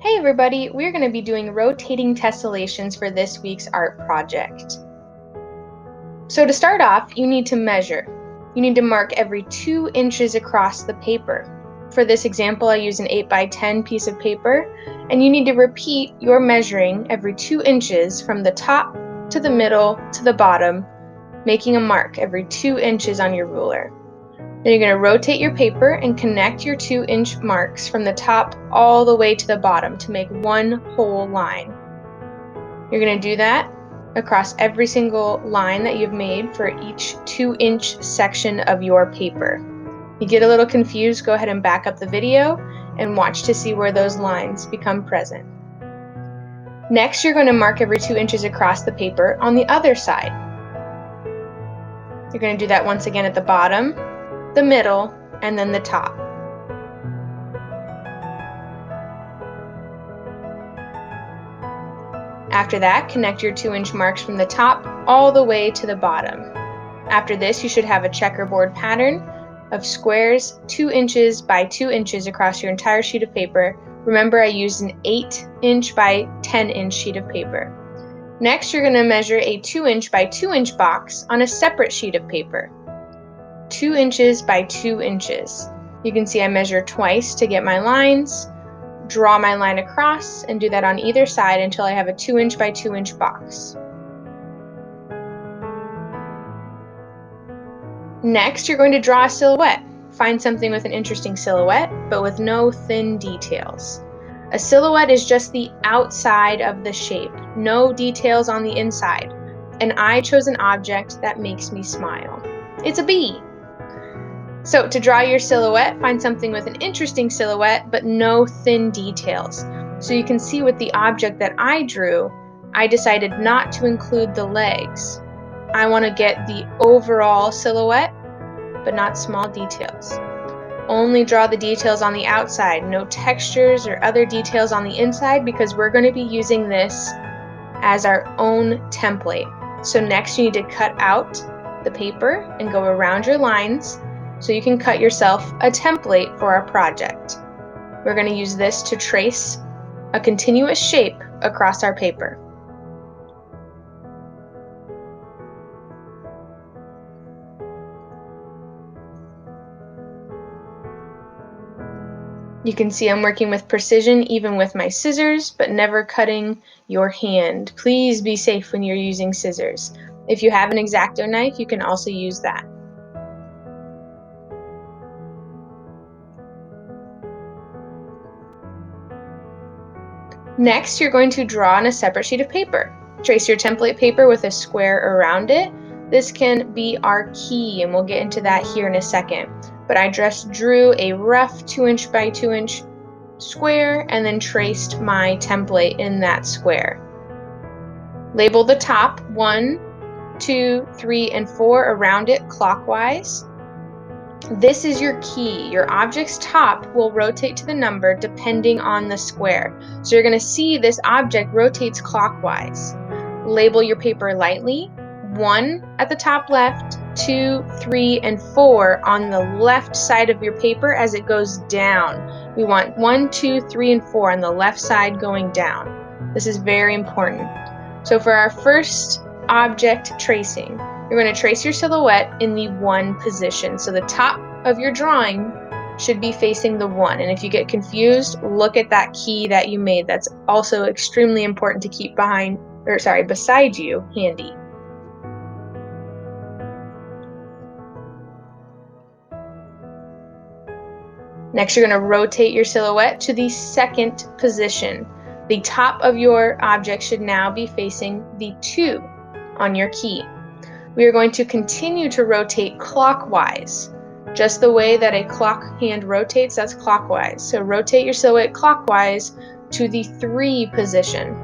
Hey everybody, we're going to be doing rotating tessellations for this week's art project. So to start off, you need to measure. You need to mark every 2 inches across the paper. For this example, I use an 8x10 piece of paper, and you need to repeat your measuring every 2 inches from the top to the middle to the bottom, making a mark every 2 inches on your ruler. Then you're going to rotate your paper and connect your 2-inch marks from the top all the way to the bottom to make one whole line. You're going to do that across every single line that you've made for each 2-inch section of your paper. You get a little confused, go ahead and back up the video and watch to see where those lines become present. Next, you're going to mark every 2 inches across the paper on the other side. You're going to do that once again at the bottom, the middle, and then the top. After that, connect your 2-inch marks from the top all the way to the bottom. After this, you should have a checkerboard pattern of squares 2 inches by 2 inches across your entire sheet of paper. Remember, I used an 8-inch by 10-inch sheet of paper. Next, you're going to measure a 2-inch by 2-inch box on a separate sheet of paper. 2 inches by 2 inches. You can see I measure twice to get my lines, draw my line across, and do that on either side until I have a 2-inch by 2-inch box. Next, you're going to draw a silhouette. Find something with an interesting silhouette, but with no thin details. A silhouette is just the outside of the shape, no details on the inside. And I chose an object that makes me smile. It's a bee. So to draw your silhouette, find something with an interesting silhouette, but no thin details. So you can see with the object that I drew, I decided not to include the legs. I want to get the overall silhouette, but not small details. Only draw the details on the outside, no textures or other details on the inside, because we're going to be using this as our own template. So next you need to cut out the paper and go around your lines, so you can cut yourself a template for our project. We're going to use this to trace a continuous shape across our paper. You can see I'm working with precision even with my scissors, but never cutting your hand. Please be safe when you're using scissors. If you have an X-Acto knife, you can also use that. Next, you're going to draw on a separate sheet of paper. Trace your template paper with a square around it. This can be our key, and we'll get into that here in a second. But I just drew a rough 2-inch by 2-inch square and then traced my template in that square. Label the top 1, 2, 3, and 4 around it clockwise. This is your key. Your object's top will rotate to the number depending on the square. So you're going to see this object rotates clockwise. Label your paper lightly. 1 at the top left, 2, 3, and 4 on the left side of your paper as it goes down. We want 1, 2, 3, and 4 on the left side going down. This is very important. So for our first object tracing, you're going to trace your silhouette in the 1 position. So the top of your drawing should be facing the 1. And if you get confused, look at that key that you made. That's also extremely important to keep beside you handy. Next, you're going to rotate your silhouette to the 2nd position. The top of your object should now be facing the 2 on your key. We are going to continue to rotate clockwise. Just the way that a clock hand rotates, that's clockwise. So rotate your silhouette clockwise to the 3 position.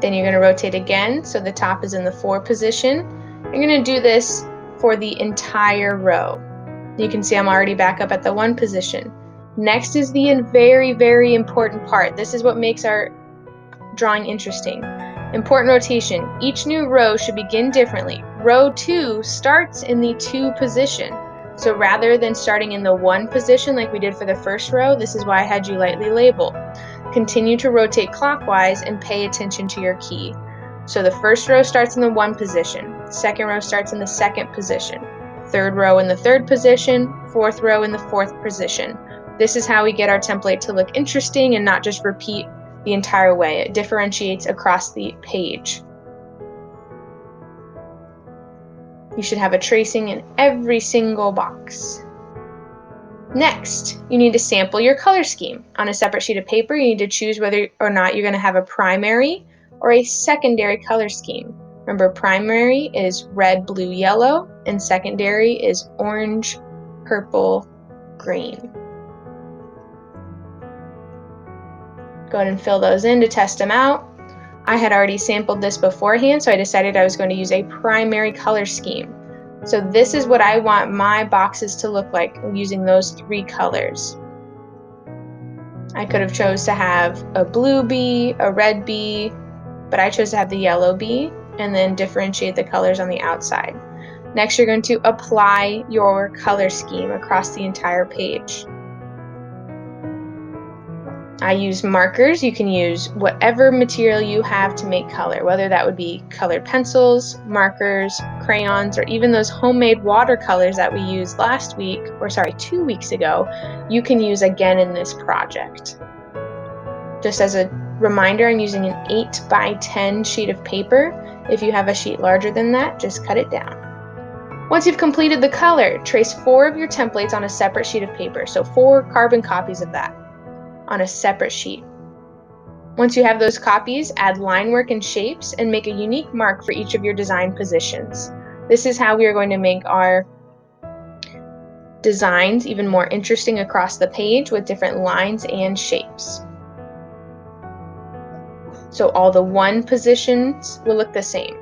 Then you're going to rotate again, so the top is in the 4 position. You're going to do this for the entire row. You can see I'm already back up at the 1 position. Next is the very, very important part. This is what makes our drawing interesting. Important rotation. Each new row should begin differently. Row 2 starts in the 2 position. So rather than starting in the 1 position like we did for the first row, this is why I had you lightly label. Continue to rotate clockwise and pay attention to your key. So the first row starts in the 1 position, second row starts in the 2nd position, third row in the 3rd position, 4th row in the 4th position. This is how we get our template to look interesting and not just repeat the entire way. It differentiates across the page. You should have a tracing in every single box. Next, you need to sample your color scheme. On a separate sheet of paper, you need to choose whether or not you're going to have a primary or a secondary color scheme. Remember, primary is red, blue, yellow, and secondary is orange, purple, green. Go ahead and fill those in to test them out. I had already sampled this beforehand, so I decided I was going to use a primary color scheme. So this is what I want my boxes to look like using those 3 colors. I could have chose to have a blue bee, a red bee, but I chose to have the yellow bee and then differentiate the colors on the outside. Next, you're going to apply your color scheme across the entire page. I use markers. You can use whatever material you have to make color, whether that would be colored pencils, markers, crayons, or even those homemade watercolors that we used 2 weeks ago, you can use again in this project. Just as a reminder, I'm using an 8 by 10 sheet of paper. If you have a sheet larger than that, just cut it down. Once you've completed the color, trace 4 of your templates on a separate sheet of paper, so 4 carbon copies of that on a separate sheet. Once you have those copies, add line work and shapes and make a unique mark for each of your design positions. This is how we are going to make our designs even more interesting across the page with different lines and shapes. So all the 1 positions will look the same.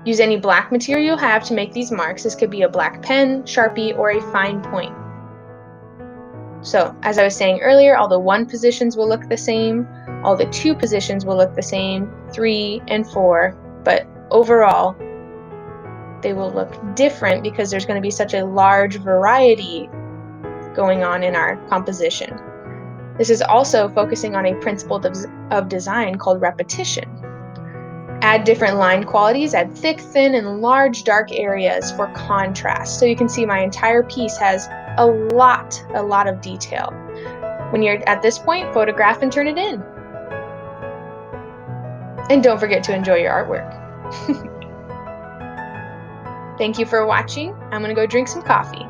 Use any black material you have to make these marks. This could be a black pen, Sharpie, or a fine point. So, as I was saying earlier, all the 1 positions will look the same, all the 2 positions will look the same, 3 and 4, but overall, they will look different because there's going to be such a large variety going on in our composition. This is also focusing on a principle of design called repetition. Add different line qualities, add thick, thin, and large dark areas for contrast. So you can see my entire piece has a lot of detail. When you're at this point, photograph and turn it in. And don't forget to enjoy your artwork. Thank you for watching. I'm going to go drink some coffee.